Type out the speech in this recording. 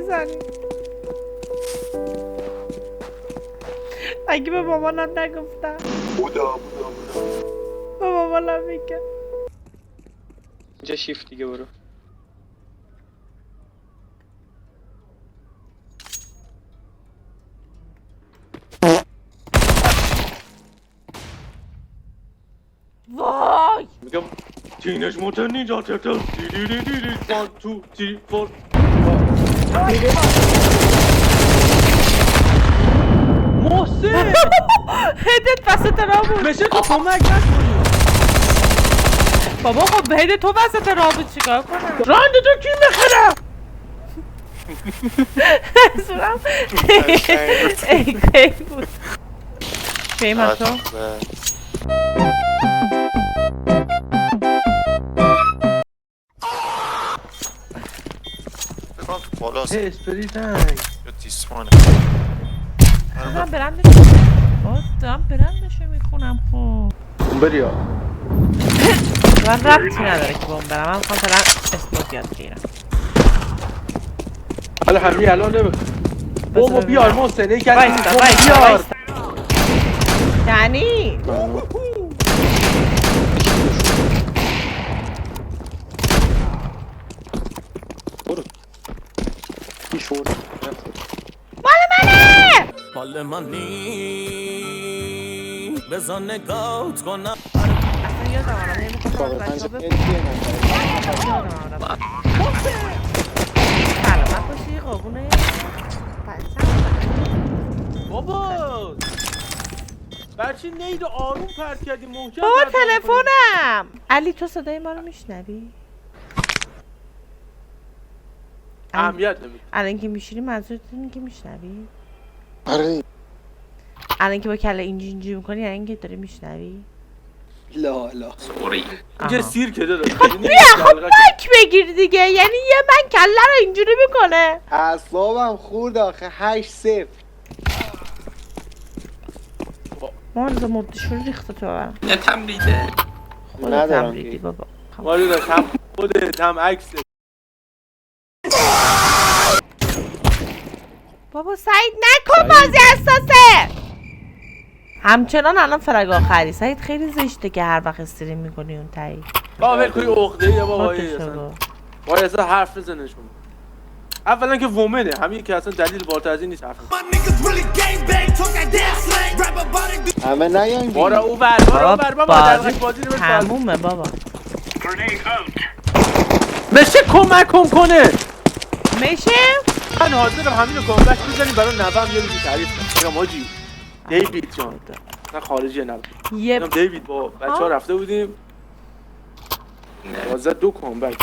میزنی؟ اگه به مامانم نگفتم بودا به مامانم میگم. اینجا شیفت دیگه برو. وای میگم تینش موتور نینجا ترتل دیدیدیدیدی 1 2 3 4 محسن هدت وسط راه بود. مثل تو کمک نکنی. بابا خب هدت تو وسط راه بود چیکار کنم؟ رانده تو کی میخره؟ سورم ای بود. بریم تو بالاست اسپری تنگ یا دیسمانه دارم برندش باز دارم برندشو میخونم. خب بریا من ربطی نداره که بام برم. من میخوام فعلا اسموک یاد بگیرم. حالا همین الان نمیخوام بابا بیار محسن یک از این وایستا بابا وایستا بیار وایستا یعنی برو بیشور مال منه. مال منی بزن نگات کنم اصلا یادم آمده نمیخواستم از بچه ها بپرسم. سلامت باشی قابونه بابا برچی نید آروم پرت کردی محکم بابا پرت کردی. تلفنم. علی تو صدای ما رو میشنوی؟ اهمیت نمیده. الان که میشینی منظورت اینه که میشنوی؟ آره الان که با کله اینجی میکنی یعنی اینکه داری میشنوی؟ لا اینجا سیر که داره بیا خب مایک بگیر دیگه. یعنی یه من کله رو اینجوری میکنه. اعصابم خورد آخه 8-0 ما روزا مردشون ریخته تو برم. نه تمریده خودت ندارم تمریدی که. بابا. مالی داشت هم خودت هم عکسه. بابا سعید نکن بازی حساسه. همچنان الان فرگ آخری. سعید خیلی زشته که هر وقت استریم میکنی اون تایی. بابا ولکوی عقده یه بابا خودشو باید اصلا حرف بزنه شما. اولا که وومنه همین که اصلا دلیل بالاتر از این نیست حرف همه نیایم بارا او بر بابا دقیقش بازی رو بساز تمومه بابا. مشه کمک کنه. میشه؟ من حاضرم همین رو کامبک بزنیم برای نوام یه روزی تعریف کنم. میگم حاجی دیوید جان نه خارجی نه یه دیوید با بچه ها رفته بودیم 12 کامبک